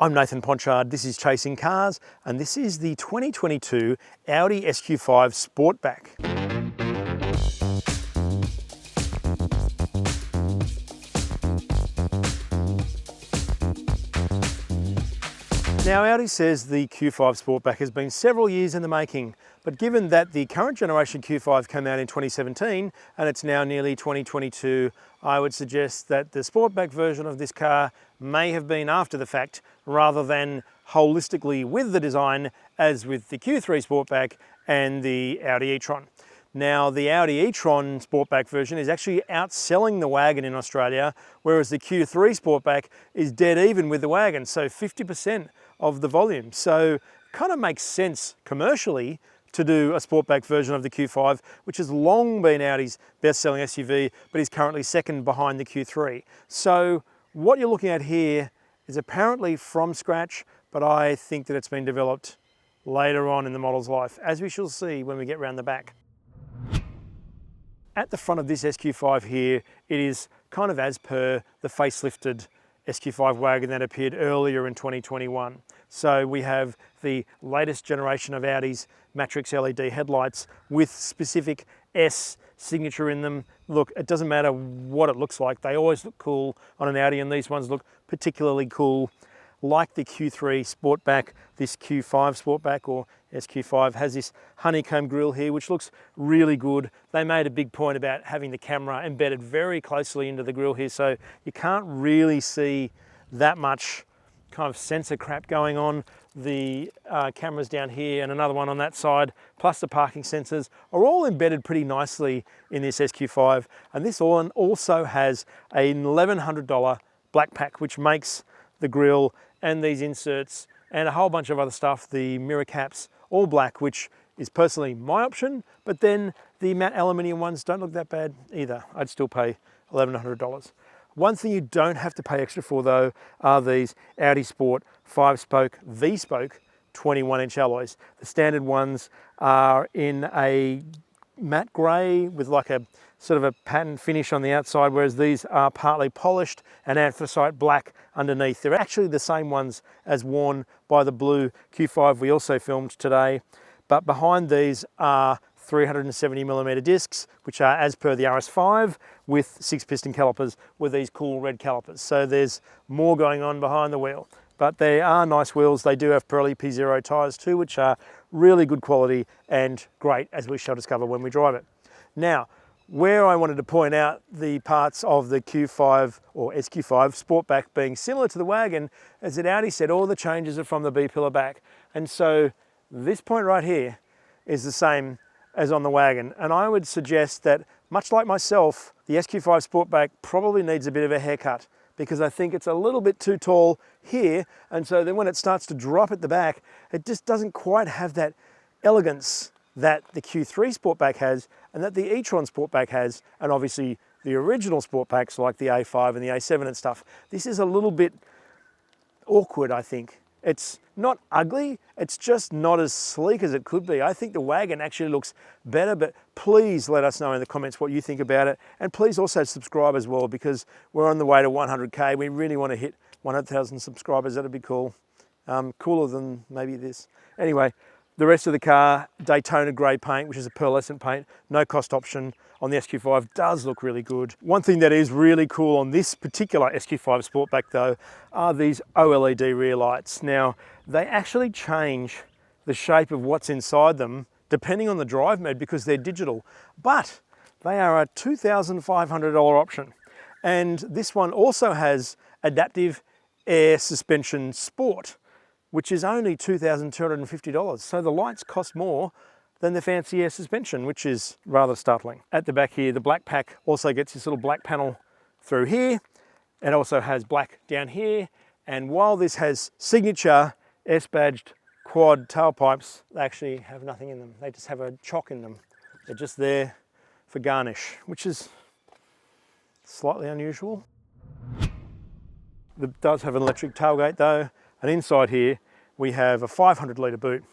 I'm Nathan Ponchard, this is Chasing Cars, and this is the 2022 Audi SQ5 Sportback. Now Audi says the Q5 Sportback has been several years in the making, but given that the current generation Q5 came out in 2017 and it's now nearly 2022, I would suggest that the Sportback version of this car may have been after the fact rather than holistically with the design as with the Q3 Sportback and the Audi e-tron. Now the Audi e-tron Sportback version is actually outselling the wagon in Australia, whereas the Q3 Sportback is dead even with the wagon, so 50% of the volume. So it kind of makes sense commercially to do a Sportback version of the Q5, which has long been Audi's best-selling SUV, but is currently second behind the Q3. So what you're looking at here is apparently from scratch, but I think that it's been developed later on in the model's life, as we shall see when we get round the back. At the front of this SQ5 here, it is kind of as per the facelifted SQ5 wagon that appeared earlier in 2021. So we have the latest generation of Audi's Matrix LED headlights with specific S signature in them. Look, it doesn't matter what it looks like, they always look cool on an Audi, and these ones look particularly cool. Like the Q3 Sportback, this Q5 Sportback or SQ5 has this honeycomb grille here, which looks really good. They made a big point about having the camera embedded very closely into the grille here, so you can't really see that much kind of sensor crap going on. The cameras down here and another one on that side, plus the parking sensors, are all embedded pretty nicely in this SQ5. And this one also has an $1,100 black pack, which makes the grille and these inserts and a whole bunch of other stuff, the mirror caps, all black, which is personally my option, but then the matte aluminium ones don't look that bad either. I'd still pay $1,100. One thing you don't have to pay extra for though are these Audi Sport 5-spoke V-spoke 21-inch alloys. The standard ones are in a matte grey with like a sort of a pattern finish on the outside, whereas these are partly polished and anthracite black underneath. They're actually the same ones as worn by the blue Q5 we also filmed today, but behind these are 370mm discs, which are as per the RS5 with 6-piston calipers with these cool red calipers. So there's more going on behind the wheel, but they are nice wheels. They do have Pirelli P0 tyres too, which are really good quality and great, as we shall discover when we drive it. Now, where I wanted to point out the parts of the Q5 or SQ5 Sportback being similar to the wagon is that Audi said all the changes are from the B-pillar back. And so this point right here is the same as on the wagon. And I would suggest that, much like myself, the SQ5 Sportback probably needs a bit of a haircut, because I think it's a little bit too tall here. And so then when it starts to drop at the back, it just doesn't quite have that elegance that the Q3 Sportback has and that the e-tron Sportback has, and obviously the original Sportbacks like the A5 and the A7 and stuff. This is a little bit awkward, I think. It's not ugly, it's just not as sleek as it could be. I think the wagon actually looks better, but please let us know in the comments what you think about it. And please also subscribe as well, because we're on the way to 100K. We really want to hit 100,000 subscribers. That'd be cool. Cooler than maybe this. Anyway, the rest of the car, Daytona grey paint, which is a pearlescent paint, no cost option on the SQ5, does look really good. One thing that is really cool on this particular SQ5 Sportback though are these OLED rear lights. Now, they actually change the shape of what's inside them depending on the drive mode because they're digital, but they are a $2,500 option. And this one also has adaptive air suspension sport, which is only $2,250. So the lights cost more than the fancy air suspension, which is rather startling. At the back here, the black pack also gets this little black panel through here. It also has black down here. And while this has signature S-badged quad tailpipes, they actually have nothing in them. They just have a chock in them. They're just there for garnish, which is slightly unusual. It does have an electric tailgate though. And inside here, we have a 500-litre boot,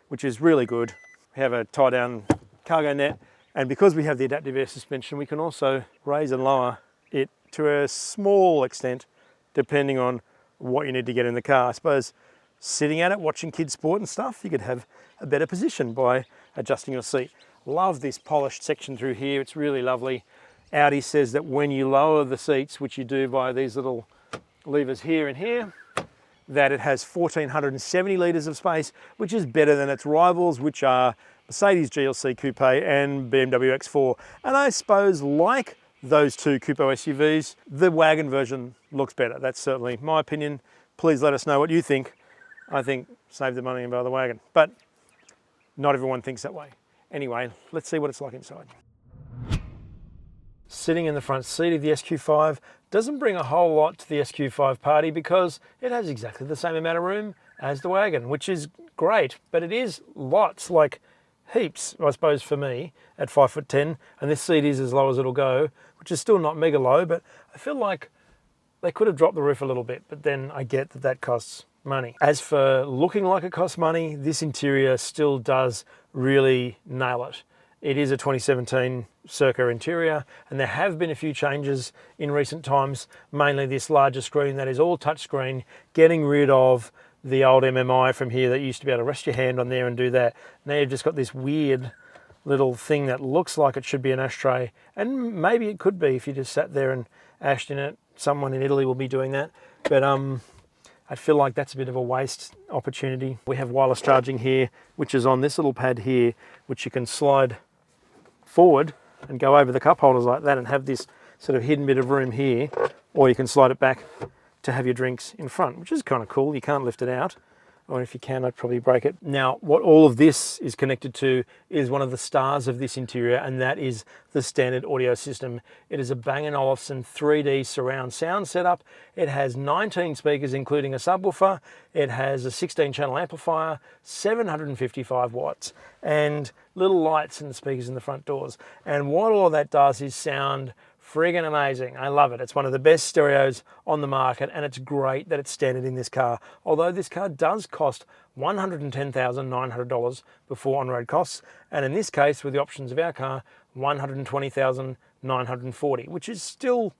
which is really good. We have a tie-down cargo net, and because we have the adaptive air suspension, we can also raise and lower it to a small extent, depending on what you need to get in the car. I suppose sitting at it, watching kids sport and stuff, you could have a better position by adjusting your seat. Love this polished section through here. It's really lovely. Audi says that when you lower the seats, which you do via these little levers here and here, that it has 1,470 litres of space, which is better than its rivals, which are Mercedes GLC Coupe and BMW X4. And I suppose, like those two coupe SUVs, the wagon version looks better. That's certainly my opinion. Please let us know what you think. I think save the money and buy the wagon, but not everyone thinks that way. Anyway, let's see what it's like inside. Sitting in the front seat of the SQ5 doesn't bring a whole lot to the SQ5 party because it has exactly the same amount of room as the wagon, which is great, but it is lots, like heaps, I suppose, for me at 5'10", and this seat is as low as it'll go, which is still not mega low, but I feel like they could have dropped the roof a little bit, but then I get that that costs money. As for looking like it costs money, this interior still does really nail it. It is a 2017 circa interior, and there have been a few changes in recent times, mainly this larger screen that is all touchscreen, getting rid of the old MMI from here that used to be able to rest your hand on there and do that. Now you've just got this weird little thing that looks like it should be an ashtray, and maybe it could be if you just sat there and ashed in it. Someone in Italy will be doing that, but I feel like that's a bit of a waste opportunity. We have wireless charging here, which is on this little pad here, which you can slide forward and go over the cup holders like that and have this sort of hidden bit of room here, or you can slide it back to have your drinks in front, which is kind of cool. You can't lift it out, or if you can, I'd probably break it. Now, what all of this is connected to is one of the stars of this interior, and that is the standard audio system. It is a Bang & Olufsen 3D surround sound setup. It has 19 speakers, including a subwoofer. It has a 16-channel amplifier, 755 watts, and little lights in the speakers in the front doors. And what all of that does is sound friggin' amazing. I love it. It's one of the best stereos on the market, and it's great that it's standard in this car. Although this car does cost $110,900 before on-road costs, and in this case, with the options of our car, $120,940, which is still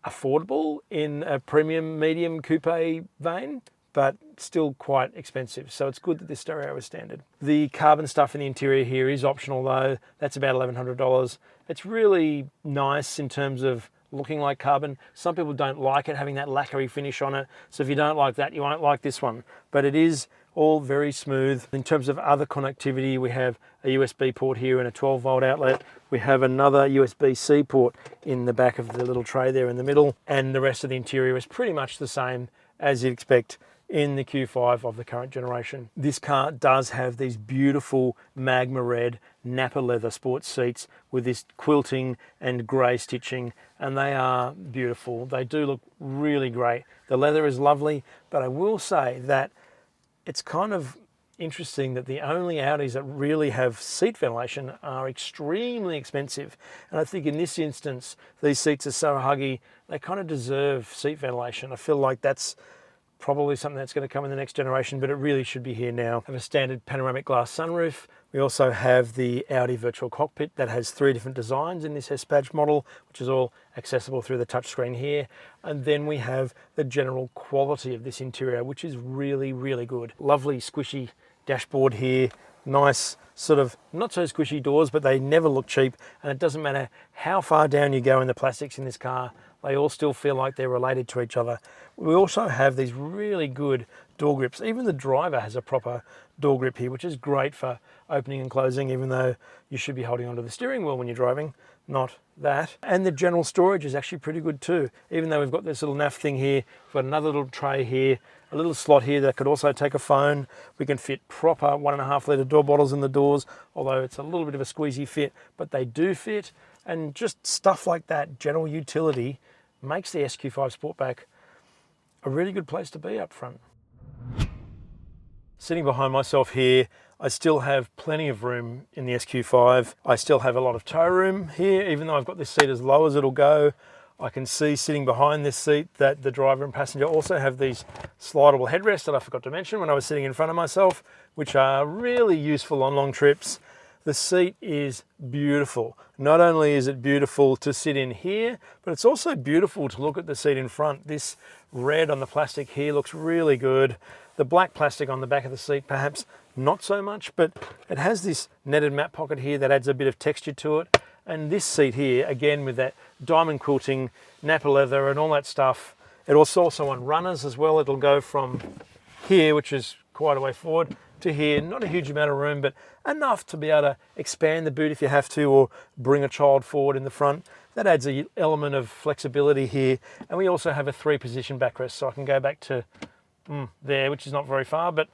affordable in a premium medium coupe vein, but still quite expensive. So it's good that this stereo is standard. The carbon stuff in the interior here is optional though. That's about $1,100. It's really nice in terms of looking like carbon. Some people don't like it, having that lacquery finish on it. So if you don't like that, you won't like this one. But it is all very smooth. In terms of other connectivity, we have a USB port here and a 12-volt outlet. We have another USB-C port in the back of the little tray there in the middle. And the rest of the interior is pretty much the same as you'd expect in the Q5 of the current generation. This car does have these beautiful magma red Nappa leather sports seats with this quilting and grey stitching, and they are beautiful. They do look really great. The leather is lovely, but I will say that it's kind of interesting that the only Audis that really have seat ventilation are extremely expensive. And I think in this instance, these seats are so huggy, they kind of deserve seat ventilation. I feel like that's probably something that's going to come in the next generation, but it really should be here now. We have a standard panoramic glass sunroof. We also have the Audi virtual cockpit that has 3 different designs in this S-Badge model, which is all accessible through the touchscreen here. And then we have the general quality of this interior, which is really, really good. Lovely squishy dashboard here. Nice sort of not so squishy doors, but they never look cheap. And it doesn't matter how far down you go in the plastics in this car, they all still feel like they're related to each other. We also have these really good door grips. Even the driver has a proper door grip here, which is great for opening and closing, even though you should be holding onto the steering wheel when you're driving, not that. And the general storage is actually pretty good too. Even though we've got this little naff thing here, we've got another little tray here, a little slot here that could also take a phone. We can fit proper 1.5 litre door bottles in the doors, although it's a little bit of a squeezy fit, but they do fit. And just stuff like that, general utility, makes the SQ5 Sportback a really good place to be up front. Sitting behind myself here, I still have plenty of room in the SQ5. I still have a lot of toe room here, even though I've got this seat as low as it'll go. I can see sitting behind this seat that the driver and passenger also have these slidable headrests that I forgot to mention when I was sitting in front of myself, which are really useful on long trips. The seat is beautiful. Not only is it beautiful to sit in here, but it's also beautiful to look at the seat in front. This red on the plastic here looks really good. The black plastic on the back of the seat, perhaps not so much, but it has this netted mat pocket here that adds a bit of texture to it. And this seat here, again, with that diamond quilting, Nappa leather and all that stuff. It was also on runners as well. It'll go from here, which is quite a way forward, to here. Not a huge amount of room, but enough to be able to expand the boot if you have to, or bring a child forward in the front. That adds an element of flexibility here. And we also have a 3-position backrest, so I can go back to there, which is not very far, but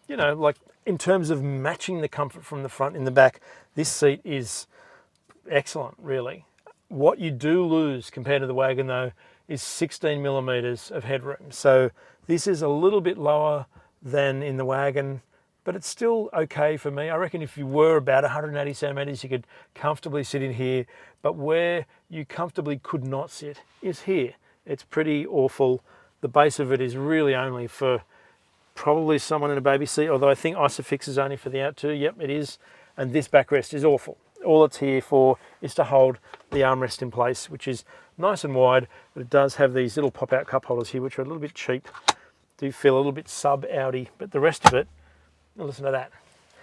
you know, like in terms of matching the comfort from the front in the back, this seat is excellent, really. What you do lose compared to the wagon though is 16 millimeters of headroom. So this is a little bit lower than in the wagon, but it's still okay for me. I reckon if you were about 180 centimeters, you could comfortably sit in here, but where you comfortably could not sit is here. It's pretty awful. The base of it is really only for probably someone in a baby seat, although I think Isofix is only for the out two. Yep, it is. And this backrest is awful. All it's here for is to hold the armrest in place, which is nice and wide, but it does have these little pop-out cup holders here, which are a little bit cheap. Do feel a little bit sub-Audi, but the rest of it, listen to that.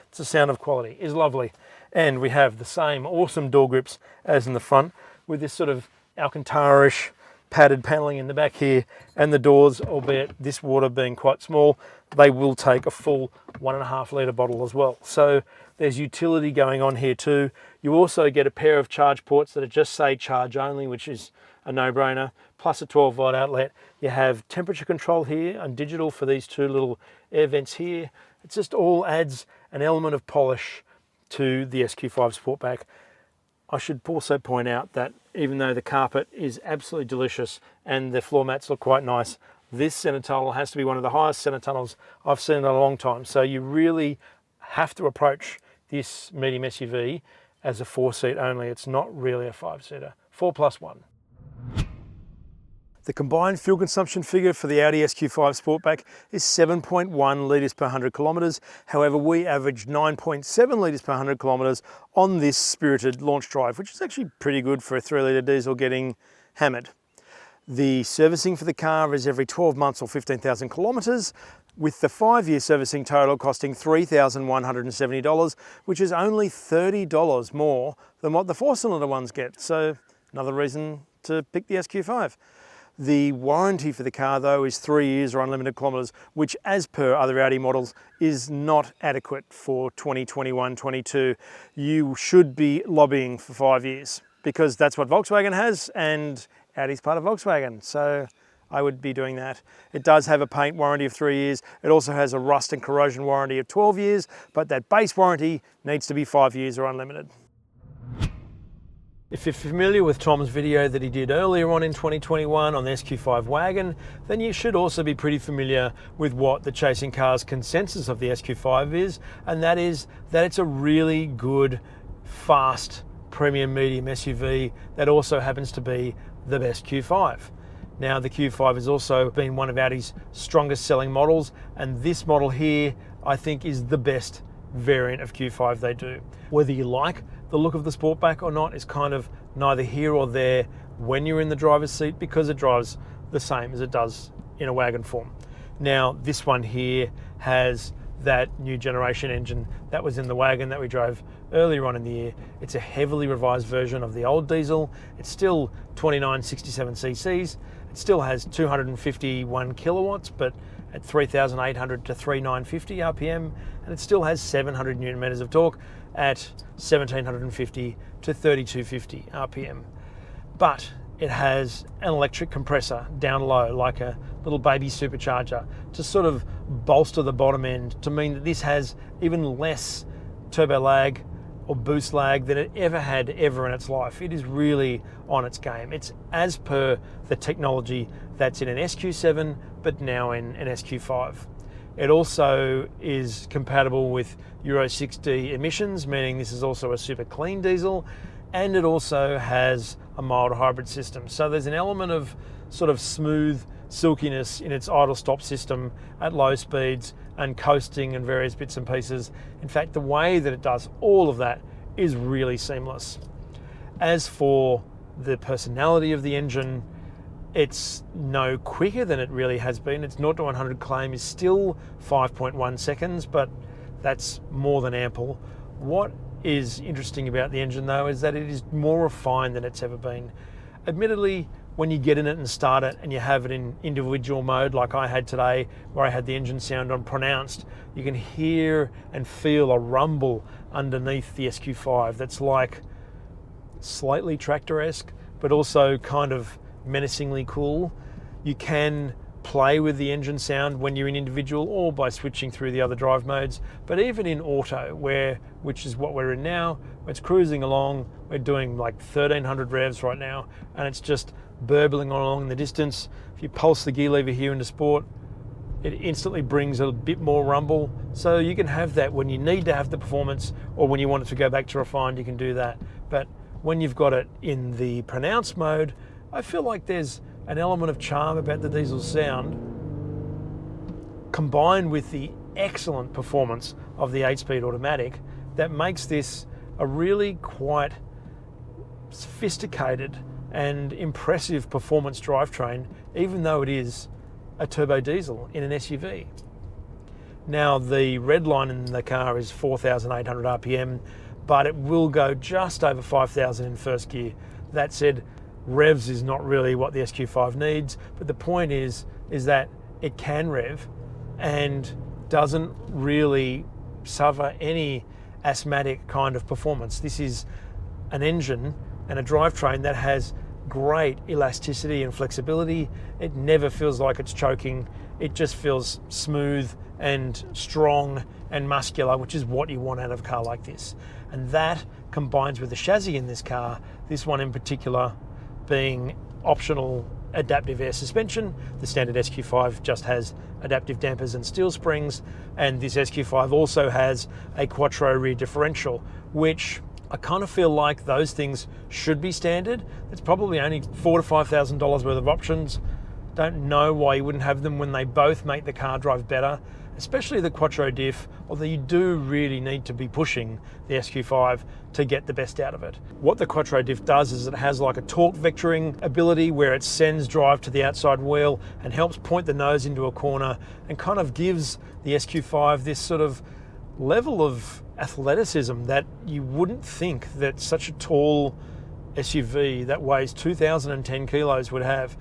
It's the sound of quality. It's lovely. And we have the same awesome door grips as in the front, with this sort of Alcantara-ish padded paneling in the back here, and the doors, albeit this water being quite small, they will take a full 1.5 litre bottle as well. So there's utility going on here too. You also get a pair of charge ports that just say charge only, which is a no-brainer, plus a 12-volt outlet. You have temperature control here and digital for these two little air vents here. It just all adds an element of polish to the SQ5 Sportback. I should also point out that even though the carpet is absolutely delicious and the floor mats look quite nice, this center tunnel has to be one of the highest center tunnels I've seen in a long time. So you really have to approach this medium SUV as a 4-seat only. It's not really a 5-seater. 4+1. The combined fuel consumption figure for the Audi SQ5 Sportback is 7.1 litres per 100 kilometres. However, we averaged 9.7 litres per 100 kilometres on this spirited launch drive, which is actually pretty good for a 3-litre diesel getting hammered. The servicing for the car is every 12 months or 15,000 kilometres, with the 5-year servicing total costing $3,170, which is only $30 more than what the 4-cylinder ones get. So another reason to pick the SQ5. The warranty for the car though is 3 years or unlimited kilometres, which as per other Audi models is not adequate for 2021-22. You should be lobbying for 5 years because that's what Volkswagen has and Audi's part of Volkswagen. So I would be doing that. It does have a paint warranty of 3 years. It also has a rust and corrosion warranty of 12 years, but that base warranty needs to be 5 years or unlimited. If you're familiar with Tom's video that he did earlier on in 2021 on the SQ5 wagon, then you should also be pretty familiar with what the Chasing Cars consensus of the SQ5 is, and that is that it's a really good, fast, premium medium SUV that also happens to be the best Q5. Now the Q5 has also been one of Audi's strongest selling models, and this model here I think is the best variant of Q5 they do. Whether you like the look of the Sportback or not is kind of neither here or there when you're in the driver's seat, because it drives the same as it does in a wagon form. Now this one here has that new generation engine that was in the wagon that we drove earlier on in the year. It's a heavily revised version of the old diesel. It's still 2967 cc's. It still has 251 kilowatts, but at 3,800 to 3,950 RPM, and it still has 700 Newton meters of torque at 1,750 to 3,250 RPM. But it has an electric compressor down low, like a little baby supercharger, to sort of bolster the bottom end, to mean that this has even less turbo lag or boost lag than it ever had in its life. It is really on its game. It's as per the technology that's in an SQ7, but now in an SQ5. It also is compatible with Euro 6D emissions, meaning this is also a super clean diesel, and it also has a mild hybrid system. So there's an element of sort of smooth silkiness in its idle stop system at low speeds and coasting and various bits and pieces. In fact, the way that it does all of that is really seamless. As for the personality of the engine, it's no quicker than it really has been. Its 0 to 100 claim is still 5.1 seconds, but that's more than ample. What is interesting about the engine though is that it is more refined than it's ever been. Admittedly, when you get in it and start it and you have it in individual mode like I had today, where I had the engine sound on pronounced, you can hear and feel a rumble underneath the SQ5 that's like slightly tractor-esque, but also kind of menacingly cool. You can play with the engine sound when you're in individual or by switching through the other drive modes, but even in auto, which is what we're in now, it's cruising along, we're doing like 1300 revs right now, and it's just burbling along in the distance. If you pulse the gear lever here into sport, it instantly brings a bit more rumble, so you can have that when you need to have the performance, or when you want it to go back to refined, you can do that. But when you've got it in the pronounced mode, I feel like there's an element of charm about the diesel sound, combined with the excellent performance of the 8-speed automatic, that makes this a really quite sophisticated and impressive performance drivetrain, even though it is a turbo diesel in an SUV. Now, the red line in the car is 4,800 RPM, but it will go just over 5,000 in first gear. That said, revs is not really what the SQ5 needs, but the point is that it can rev and doesn't really suffer any asthmatic kind of performance. This is an engine and a drivetrain that has great elasticity and flexibility. It never feels like it's choking. It just feels smooth and strong and muscular, which is what you want out of a car like this. And that combines with the chassis in this car, this one in particular being optional adaptive air suspension. The standard SQ5 just has adaptive dampers and steel springs, and this SQ5 also has a quattro rear differential, which I kind of feel like those things should be standard. It's probably only $4,000 to $5,000 worth of options. Don't know why you wouldn't have them when they both make the car drive better, especially the quattro diff, although you do really need to be pushing the SQ5 to get the best out of it. What the quattro diff does is it has like a torque vectoring ability where it sends drive to the outside wheel and helps point the nose into a corner and kind of gives the SQ5 this sort of level of athleticism that you wouldn't think that such a tall SUV that weighs 2,010 kilos would have,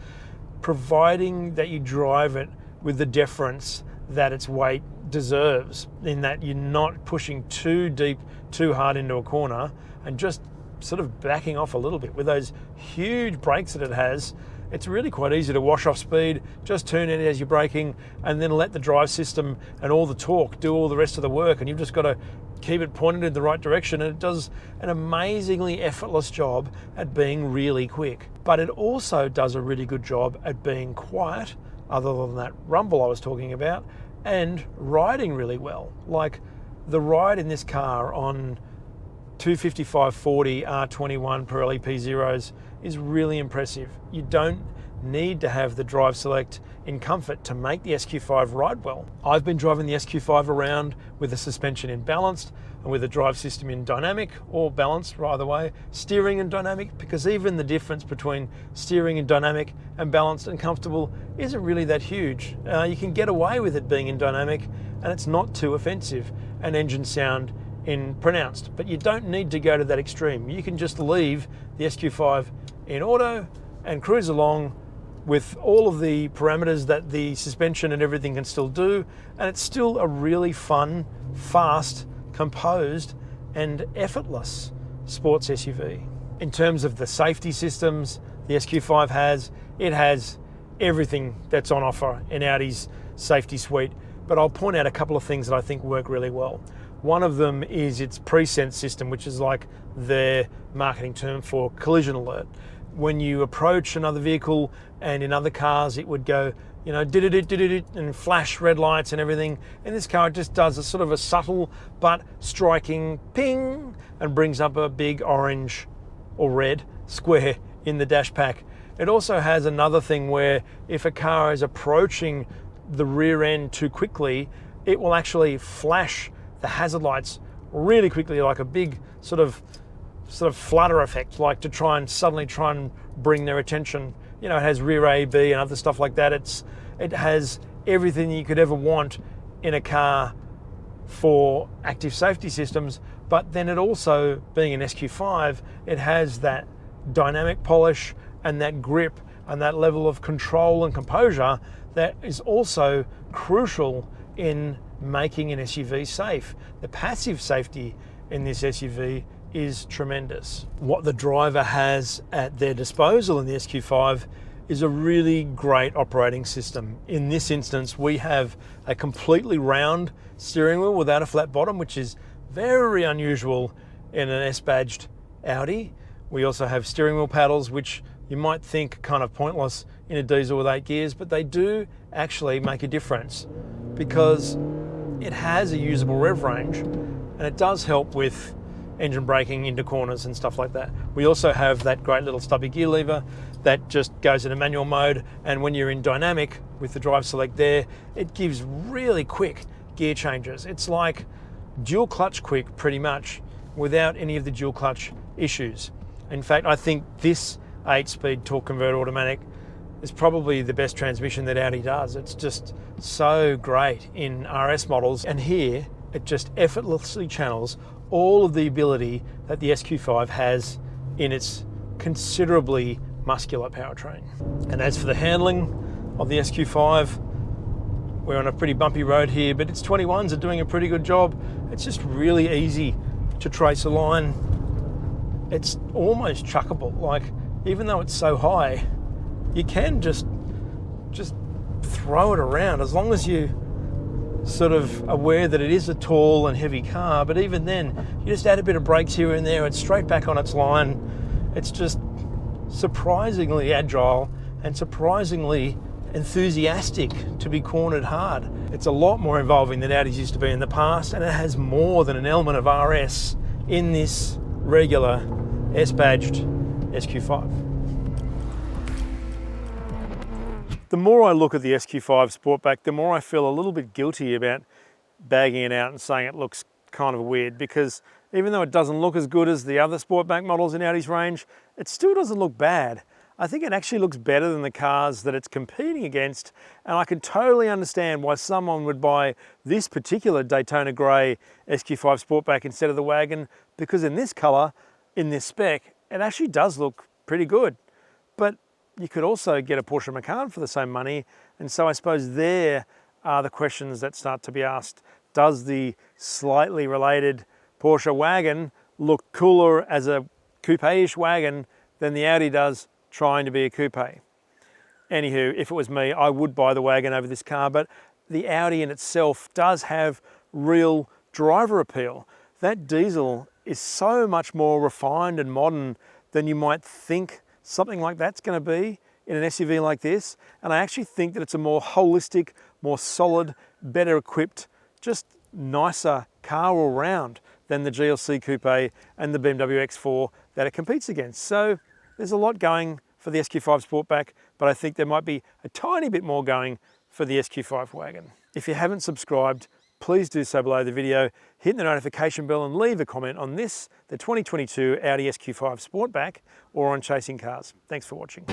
providing that you drive it with the deference that its weight deserves, in that you're not pushing too deep, too hard into a corner, and just sort of backing off a little bit. With those huge brakes that it has, it's really quite easy to wash off speed, just turn it as you're braking, and then let the drive system and all the torque do all the rest of the work, and you've just got to keep it pointed in the right direction, and it does an amazingly effortless job at being really quick. But it also does a really good job at being quiet, other than that rumble I was talking about, and riding really well. Like the ride in this car on 255/40 R21 Pirelli P0s is really impressive. You don't need to have the drive select in comfort to make the SQ5 ride well. I've been driving the SQ5 around with the suspension in balanced and with the drive system in dynamic, or balanced either way, steering and dynamic, because even the difference between steering in dynamic and balanced and comfortable isn't really that huge. You can get away with it being in dynamic and it's not too offensive, and engine sound in pronounced, but you don't need to go to that extreme. You can just leave the SQ5 in auto and cruise along with all of the parameters that the suspension and everything can still do, and it's still a really fun, fast, composed and effortless sports SUV. In terms of the safety systems the SQ5 has, it has everything that's on offer in Audi's safety suite, but I'll point out a couple of things that I think work really well. One of them is its pre-sense system, which is like their marketing term for collision alert. When you approach another vehicle, and in other cars it would go, you know, did-it-it, and flash red lights and everything. In this car it just does a sort of a subtle but striking ping and brings up a big orange or red square in the dash pack. It also has another thing where if a car is approaching the rear end too quickly, it will actually flash the hazard lights really quickly, like a big sort of flutter effect, like to try and bring their attention. You know, it has rear A, B and other stuff like that. It has everything you could ever want in a car for active safety systems, but then it also, being an SQ5, it has that dynamic polish and that grip and that level of control and composure that is also crucial in making an SUV safe. The passive safety in this SUV is tremendous. What the driver has at their disposal in the SQ5 is a really great operating system. In this instance, we have a completely round steering wheel without a flat bottom, which is very unusual in an S-badged Audi. We also have steering wheel paddles, which you might think kind of pointless in a diesel with 8 gears, but they do actually make a difference because it has a usable rev range and it does help with engine braking into corners and stuff like that. We also have that great little stubby gear lever that just goes into manual mode, and when you're in dynamic with the drive select there, it gives really quick gear changes. It's like dual clutch quick pretty much without any of the dual clutch issues. In fact, I think this 8-speed torque converter automatic is probably the best transmission that Audi does. It's just so great in RS models, and here it just effortlessly channels all of the ability that the SQ5 has in its considerably muscular powertrain. And as for the handling of the SQ5, we're on a pretty bumpy road here, but its 21s are doing a pretty good job. It's just really easy to trace a line. It's almost chuckable. Like, even though it's so high, you can just throw it around as long as you sort of aware that it is a tall and heavy car. But even then, you just add a bit of brakes here and there, it's straight back on its line. It's just surprisingly agile and surprisingly enthusiastic to be cornered hard. It's a lot more involving than Audi's used to be in the past, and it has more than an element of RS in this regular S-badged SQ5. The more I look at the SQ5 Sportback, the more I feel a little bit guilty about bagging it out and saying it looks kind of weird, because even though it doesn't look as good as the other Sportback models in Audi's range, it still doesn't look bad. I think it actually looks better than the cars that it's competing against, and I can totally understand why someone would buy this particular Daytona Grey SQ5 Sportback instead of the wagon, because in this colour, in this spec, it actually does look pretty good. But you could also get a Porsche Macan for the same money, and so I suppose there are the questions that start to be asked. Does the slightly related Porsche wagon look cooler as a coupe-ish wagon than the Audi does trying to be a coupe? Anywho, if it was me, I would buy the wagon over this car, but the Audi in itself does have real driver appeal. That diesel is so much more refined and modern than you might think something like that's going to be in an SUV like this, and I actually think that it's a more holistic, more solid, better equipped, just nicer car all round than the GLC coupe and the BMW X4 that it competes against. So there's a lot going for the SQ5 Sportback, but I think there might be a tiny bit more going for the SQ5 wagon. If you haven't subscribed, please do so below the video, hit the notification bell and leave a comment on this, the 2022 Audi SQ5 Sportback, or on Chasing Cars. Thanks for watching.